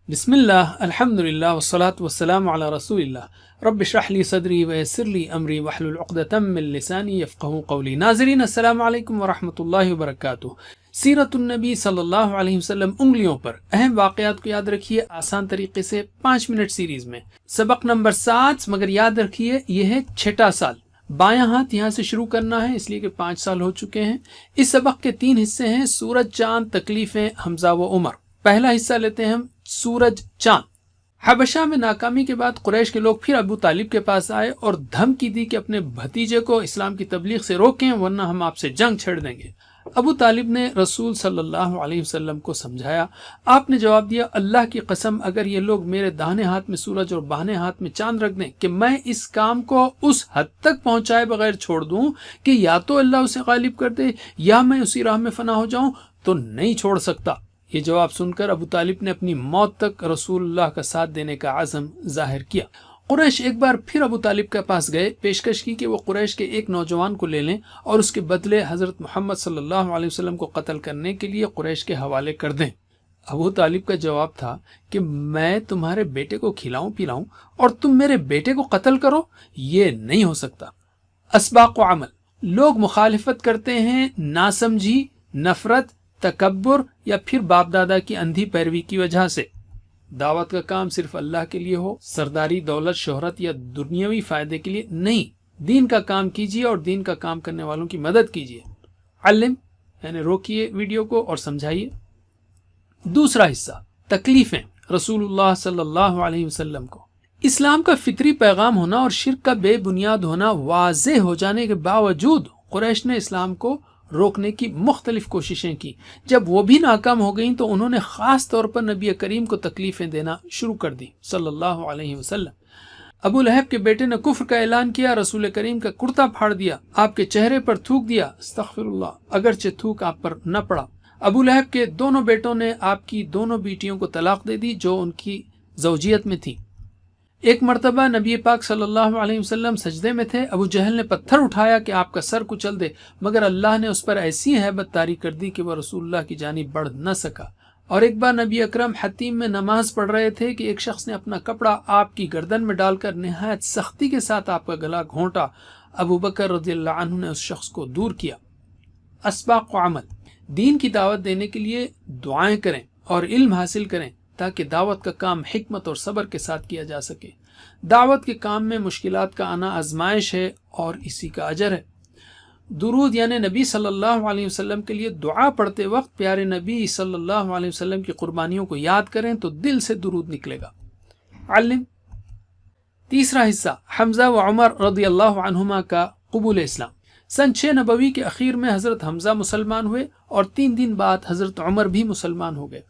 بسم اللہ الحمد للہ والصلاة والسلام علی رسول اللہ رب اشرح لی صدری ویسر لی امری واحلل عقدۃ من لسانی یفقہوا قولی۔ ناظرین السلام علیکم ورحمۃ اللہ وبرکاتہ۔ سیرت النبی صلی اللہ علیہ وسلم انگلیوں پر اہم واقعات کو یاد رکھیے آسان طریقے سے 5 منٹ سیریز میں۔ سبق نمبر 7، مگر یاد رکھیے یہ ہے چھٹا سال۔ بایاں ہاتھ یہاں سے شروع کرنا ہے اس لیے کہ 5 سال ہو چکے ہیں۔ اس سبق کے 3 حصے ہیں: سورج، چاند، تکلیفیں، حمزہ و عمر۔ پہلا حصہ لیتے ہیں ہم سورج چاند۔ حبشہ میں ناکامی کے بعد قریش کے لوگ پھر ابو طالب کے پاس آئے اور دھمکی دی کہ اپنے بھتیجے کو اسلام کی تبلیغ سے روکیں ورنہ ہم آپ سے جنگ چھیڑ دیں گے۔ ابو طالب نے رسول صلی اللہ علیہ وسلم کو سمجھایا۔ آپ نے جواب دیا، اللہ کی قسم اگر یہ لوگ میرے داہنے ہاتھ میں سورج اور بائیں ہاتھ میں چاند رکھ دیں کہ میں اس کام کو اس حد تک پہنچائے بغیر چھوڑ دوں کہ یا تو اللہ اسے غالب کر دے یا میں اسی راہ میں فنا ہو جاؤں، تو نہیں چھوڑ سکتا۔ یہ جواب سن کر ابو طالب نے اپنی موت تک رسول اللہ کا ساتھ دینے کا عزم ظاہر کیا۔ قریش ایک بار پھر ابو طالب کے پاس گئے، پیشکش کی کہ وہ قریش کے ایک نوجوان کو لے لیں اور اس کے بدلے حضرت محمد صلی اللہ علیہ وسلم کو قتل کرنے کے لیے قریش کے حوالے کر دیں۔ ابو طالب کا جواب تھا کہ میں تمہارے بیٹے کو کھلاؤں پلاؤں اور تم میرے بیٹے کو قتل کرو، یہ نہیں ہو سکتا۔ اسباق و عمل: لوگ مخالفت کرتے ہیں ناسمجھی، نفرت، تکبر یا پھر باپ دادا کی اندھی پیروی کی وجہ سے۔ دعوت کا کام صرف اللہ کے لیے ہو، سرداری، دولت، شہرت یا دنیاوی فائدے کے لیے نہیں۔ دین کا کام کیجیے اور دین کا کام کرنے والوں کی مدد کیجیے۔ علم یعنی روکیے ویڈیو کو اور سمجھائیے۔ دوسرا حصہ تکلیفیں: رسول اللہ صلی اللہ علیہ وسلم کو اسلام کا فطری پیغام ہونا اور شرک کا بے بنیاد ہونا واضح ہو جانے کے باوجود قریش نے اسلام کو روکنے کی مختلف کوششیں کی۔ جب وہ بھی ناکام ہو گئیں تو انہوں نے خاص طور پر نبی کریم کو تکلیفیں دینا شروع کر دی صلی اللہ علیہ وسلم۔ ابو لہب کے بیٹے نے کفر کا اعلان کیا، رسول کریم کا کرتا پھاڑ دیا، آپ کے چہرے پر تھوک دیا، استغفر اللہ، اگرچہ تھوک آپ پر نہ پڑا۔ ابو لہب کے دونوں بیٹوں نے آپ کی دونوں بیٹیوں کو طلاق دے دی جو ان کی زوجیت میں تھی۔ ایک مرتبہ نبی پاک صلی اللہ علیہ وسلم سجدے میں تھے، ابو جہل نے پتھر اٹھایا کہ آپ کا سر کچل دے، مگر اللہ نے اس پر ایسی ہیبت طاری کر دی کہ وہ رسول اللہ کی جانب بڑھ نہ سکا۔ اور ایک بار نبی اکرم حتیم میں نماز پڑھ رہے تھے کہ ایک شخص نے اپنا کپڑا آپ کی گردن میں ڈال کر نہایت سختی کے ساتھ آپ کا گلا گھونٹا۔ ابو بکر رضی اللہ عنہ نے اس شخص کو دور کیا۔ اسباق و عمل: دین کی دعوت دینے کے لیے دعائیں کریں اور علم حاصل کریں تاکہ دعوت کا کام حکمت اور صبر کے ساتھ کیا جا سکے۔ دعوت کے کام میں مشکلات کا آنا آزمائش ہے اور اسی کا اجر ہے۔ درود یعنی نبی صلی اللہ علیہ وسلم کے لیے دعا پڑھتے وقت پیارے نبی صلی اللہ علیہ وسلم کی قربانیوں کو یاد کریں تو دل سے درود نکلے گا۔ علم۔ تیسرا حصہ حمزہ و عمر رضی اللہ عنہما کا قبول اسلام۔ سن 6 نبوی کے اخیر میں حضرت حمزہ مسلمان ہوئے اور 3 دن بعد حضرت عمر بھی مسلمان ہو گئے۔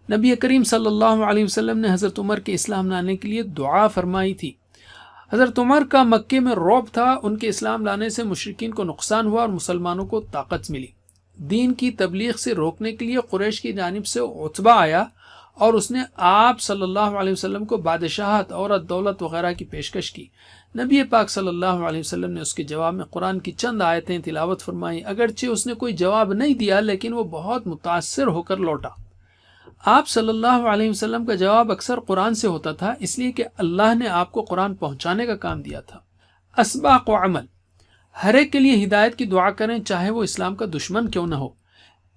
نبی کریم صلی اللہ علیہ وسلم نے حضرت عمر کے اسلام لانے کے لیے دعا فرمائی تھی۔ حضرت عمر کا مکے میں رعب تھا، ان کے اسلام لانے سے مشرکین کو نقصان ہوا اور مسلمانوں کو طاقت ملی۔ دین کی تبلیغ سے روکنے کے لیے قریش کی جانب سے عتبہ آیا اور اس نے آپ صلی اللہ علیہ وسلم کو بادشاہت، عورت، دولت وغیرہ کی پیشکش کی۔ نبی پاک صلی اللہ علیہ وسلم نے اس کے جواب میں قرآن کی چند آیتیں تلاوت فرمائیں، اگرچہ اس نے کوئی جواب نہیں دیا لیکن وہ بہت متاثر ہو کر لوٹا۔ آپ صلی اللہ علیہ وسلم کا جواب اکثر قرآن سے ہوتا تھا، اس لیے کہ اللہ نے آپ کو قرآن پہنچانے کا کام دیا تھا۔ اسباق و عمل: ہر ایک کے لیے ہدایت کی دعا کریں چاہے وہ اسلام کا دشمن کیوں نہ ہو۔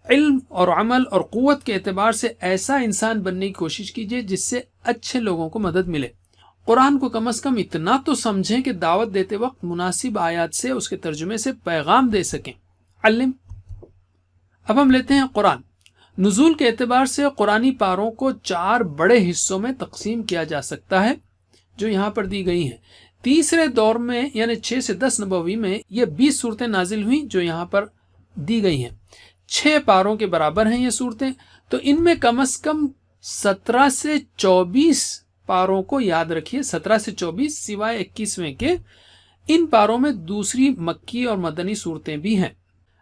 علم اور عمل اور قوت کے اعتبار سے ایسا انسان بننے کی کوشش کیجیے جس سے اچھے لوگوں کو مدد ملے۔ قرآن کو کم از کم اتنا تو سمجھیں کہ دعوت دیتے وقت مناسب آیات سے اس کے ترجمے سے پیغام دے سکیں۔ علم۔ اب ہم لیتے ہیں قرآن۔ نزول کے اعتبار سے قرآنی پاروں کو 4 بڑے حصوں میں تقسیم کیا جا سکتا ہے جو یہاں پر دی گئی ہیں۔ تیسرے دور میں یعنی 6 سے 10 نبوی میں یہ 20 صورتیں نازل ہوئیں جو یہاں پر دی گئی ہیں۔ 6 پاروں کے برابر ہیں یہ صورتیں، تو ان میں کم از کم 17 سے 24 پاروں کو یاد رکھیے، 17 سے 24 سوائے 21ویں کے۔ ان پاروں میں دوسری مکی اور مدنی صورتیں بھی ہیں۔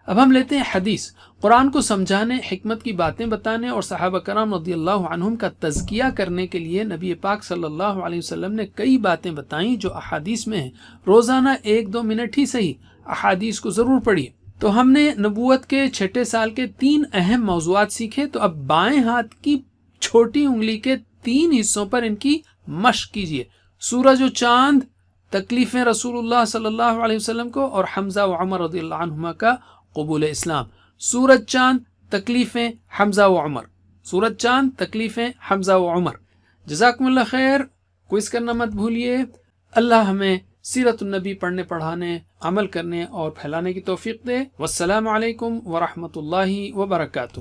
اب ہم لیتے ہیں حدیث۔ قرآن کو سمجھانے، حکمت کی باتیں بتانے اور صحابہ کرام رضی اللہ عنہم کا تزکیہ کرنے کے لیے نبی پاک صلی اللہ علیہ وسلم نے کئی باتیں بتائیں جو احادیث میں ہیں۔ روزانہ 1-2 منٹ ہی صحیح احادیث کو ضرور پڑھیے۔ تو ہم نے نبوت کے 6 سال کے 3 اہم موضوعات سیکھے، تو اب بائیں ہاتھ کی چھوٹی انگلی کے 3 حصوں پر ان کی مشق کیجیے. سورج و چاند تکلیفیں رسول اللہ صلی اللہ علیہ وسلم کو اور حمزہ و عمر رضی اللہ عنہما کا قبول اسلام. سورج چاند تکلیفیں حمزہ و عمر، سورج چاند تکلیفیں حمزہ و عمر. جزاکم اللہ خیر. کوئز کرنا مت بھولیے. اللہ ہمیں سیرت النبی پڑھنے، پڑھانے، عمل کرنے اور پھیلانے کی توفیق دے. والسلام علیکم ورحمۃ اللہ وبرکاتہ.